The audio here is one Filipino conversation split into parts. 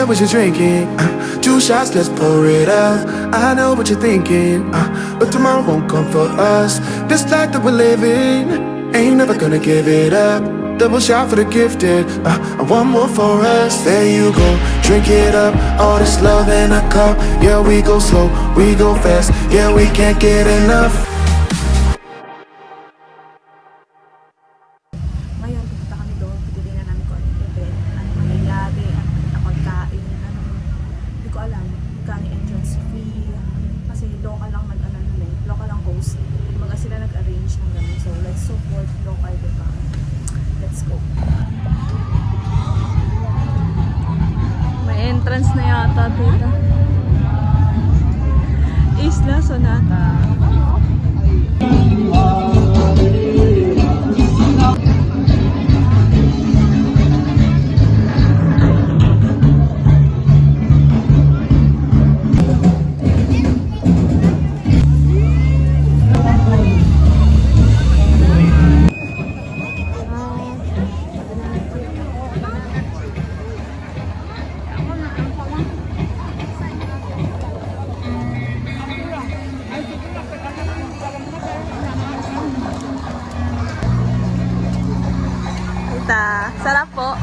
what you're drinking. 2 shots, let's pour it out. I know what you're thinking, but tomorrow won't come for us. This life that we're living, ain't never gonna give it up. Double shot for the gifted, one more for us. There you go, drink it up. All this love in a cup. Yeah, we go slow, we go fast. Yeah, we can't get enough. Ngayon, pupunta kami doon. Pagdili na namin kung anong event, anong mangyayari, anong pagkain, hindi ko alam. Magkano entrance fee. Kasi local lang local lang host. Mga sila nag-arrange ng ganun. So, let's support local, diba? Let's go. May entrance na yata dito. Isla Sonata. Sarap po.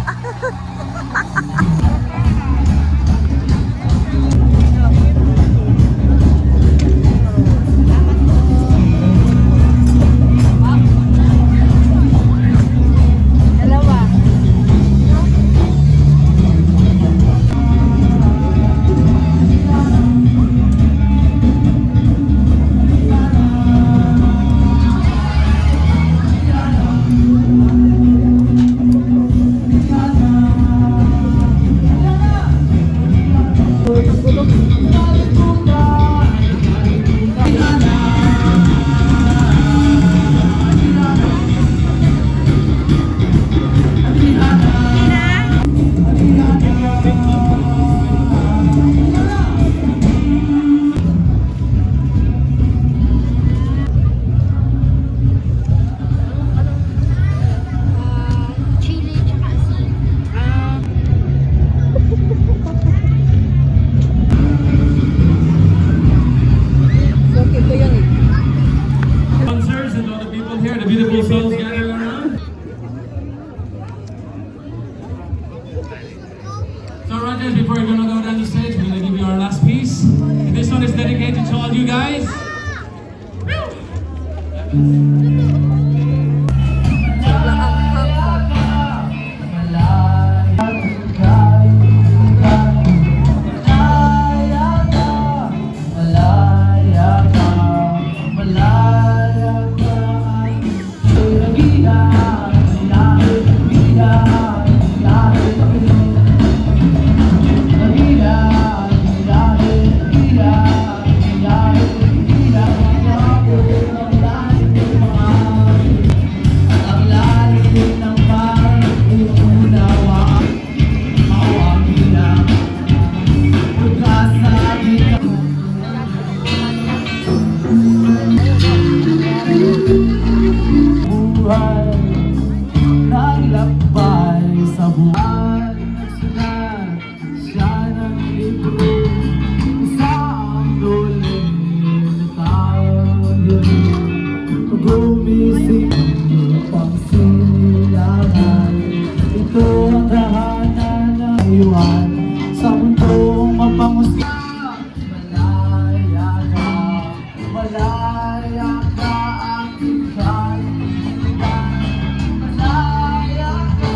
Before we're gonna go down the stage, we're gonna give you our last piece. And this one is dedicated to all you guys. Sa mundong mapangusga, malaya ka, malaya ka, aking kaibigan. Malaya ka,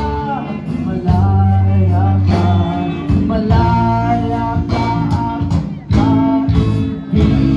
malaya ka, malaya ka, aking kaibigan.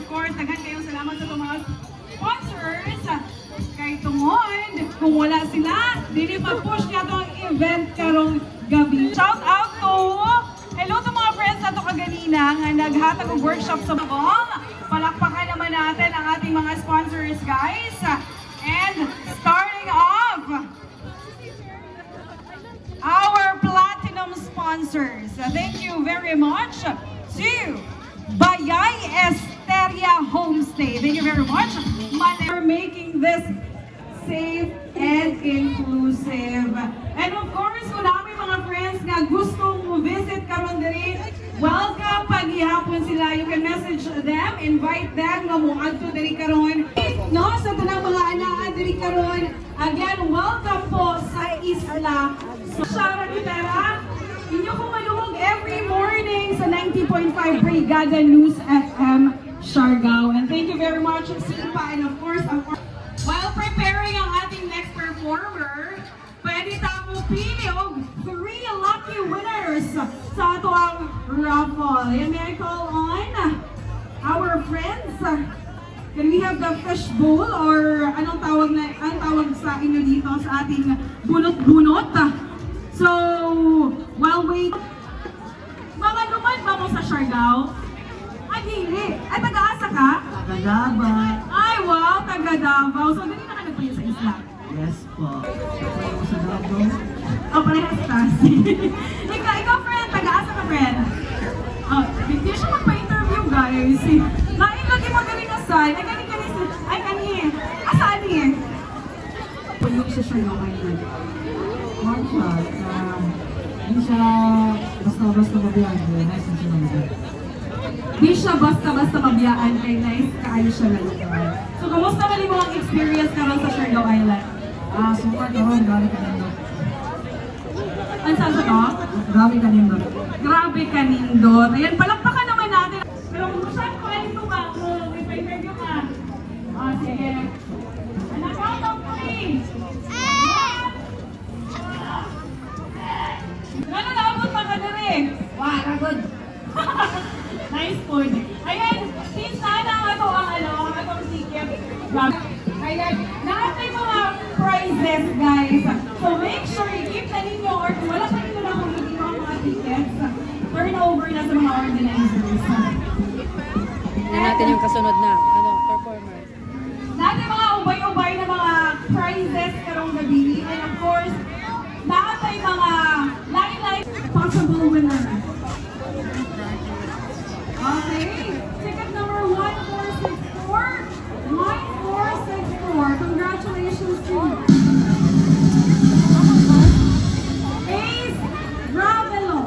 course, daghan kayong salamat sa itong mga sponsors. Kay tungod, kung wala sila, dili pa-push nga itong event karong gabi. Shout out to, hello to mga friends na ito kaganina nga naghatag og workshop sa Bagong. Palakpakan naman natin ang ating mga sponsors, guys. And starting off, our platinum sponsors. Thank you very much to Bayay Esteria Homestay. Thank you very much. For making this safe and inclusive. And of course, kung namin mga friends nga gustong visit karon diri, welcome paghihapon sila. You can message them, invite them nga moadto diri karon. No, sa tanang mga anaa diri karon, again, welcome po sa isla. So, Shara Gutera, inyo kong maluhog every morning sa 90.5 Brigada News FM Siargao. And thank you very much, Sipa, and of course, while preparing ang ating next performer, pwede tayo pili og 3 lucky winners sa ato ang raffle. And may I call on our friends? Can we have the fish bowl or anong tawag na ang tawag sa inyo dito sa ating bunot-bunot? So, while wait, mga luman ba mo sa Siargao? Ay, hindi. Ay, taga-asa ka? Kadabat. Ay, wow, taga Davao. So, dali na ka nagpayo sa isla? Yes po. Ako sa Davao. Oh, parehas ka. ikaw, friend. Taga-asa ka, friend. Oh, hindi siya magpa-interview, guys. Lain lagi magaling asal. Ay, kanin. Ay, kanin. Asaan niya? Yung sa Siargao Island. One shot. Hindi siya basta-basta mabiyan. Nice and siya. Di siya basta-basta mabiyaan kay nice kaayo siya na lugar. So, kamusta man mo ang experience karon sa Siargao Island? Super karon. Grabe ka nindot. Ano saan sa to? Grabe ka nindot. Grabe ka nindot. Ayan, palakpakan naman natin. Pero kung saan ko ay ito ba? May pa-interview ka. Sige. Anak, count of 3. Nalalabot pa ka na rin. Wow, kagod. Nice food. Ayan, since sana ang atong ticket. Ayan, lahat may mga prizes, guys. So make sure i-keep na ninyo or kung wala pa ninyo na kung hindi ang mga tickets, turn over na sa mga organizers. Tingnan natin yung kasunod na performer. Lahat yung mga ubay-ubay na mga prizes karong gabi. And of course, lahat ay mga line possible winner. Okay, ticket number 1464. 1464. Congratulations to you. Ace Ravelo.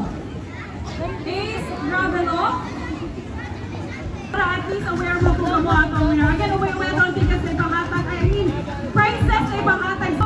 Ace Ravelo. Para at least aware mo kung ano ato winner. Again, aware ang tickets na ipangatag. I mean, prizes na ipangatag.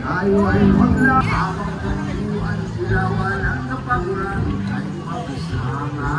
Tayo ay magla habang katuan sila walang kapaguran ay magkasama.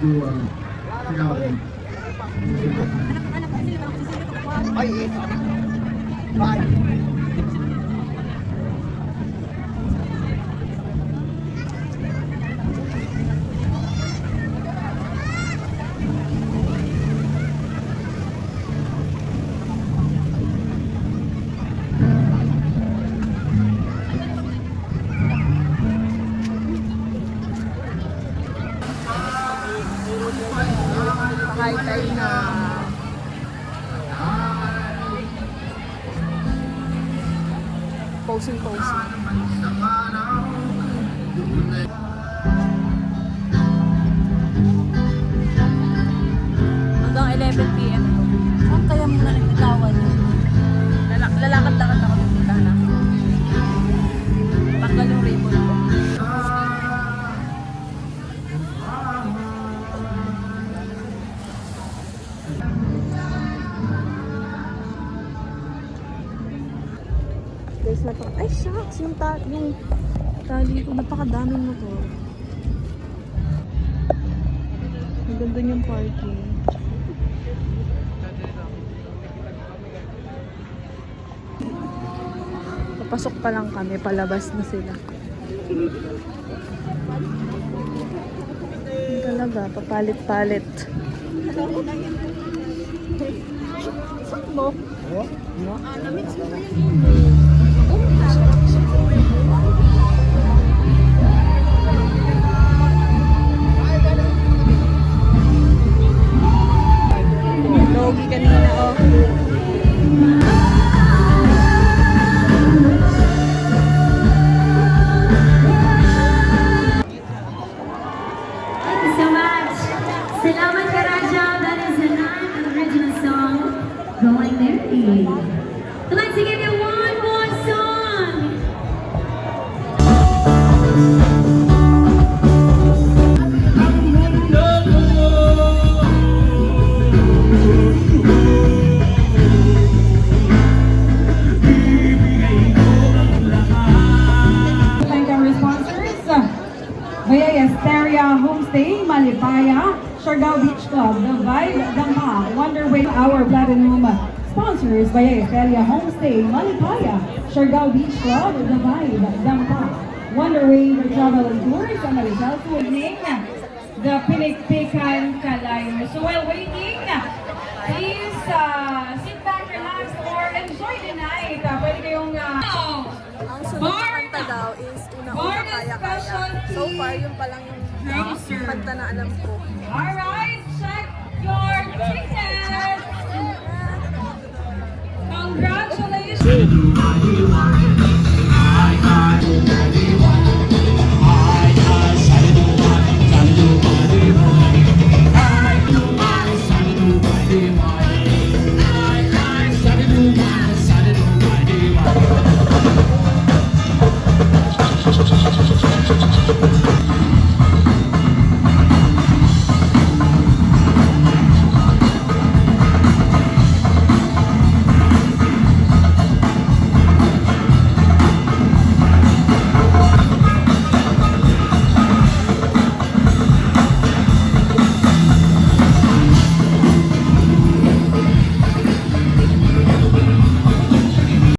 check out it. High-tide na. Posing. Hanggang 11 p.m. Saan kaya muna nagbitawan yun? Lalakad-lakad ako ng titana. Tanggal yung ribbon ko. Guys, ay shucks, yung tali ko, napakadaming motor. Maganda yung parking. Papasok pa lang kami, palabas na sila. Yung talaga, papalit-palit. Saan mo? Logi kanina, oh. Thank you so much. Salamat ka, Raja. That is an original song, Going Merry. I'd like to give you one more song. Thank our sponsors, Bayay Esteria Homestay, Malipaya, Siargao Beach Club, The Vibe, Dampa, Wonderway, our platinum sponsors, Bayay Esteria Homestay, Malipaya, Siargao Beach Club, The Vibe, Dampa, Wonderway Travel and Tours, and Marisol Tuwing, the Pinikpikan Kalayo. So while waiting, please sit back, relax, or enjoy the night. Pwede kayong Ang sunod na kanta daw is Una-Una Kaya-Kaya. So far, yun pa lang yung kanta na alam ko. Alright, check your tickets! Congratulations!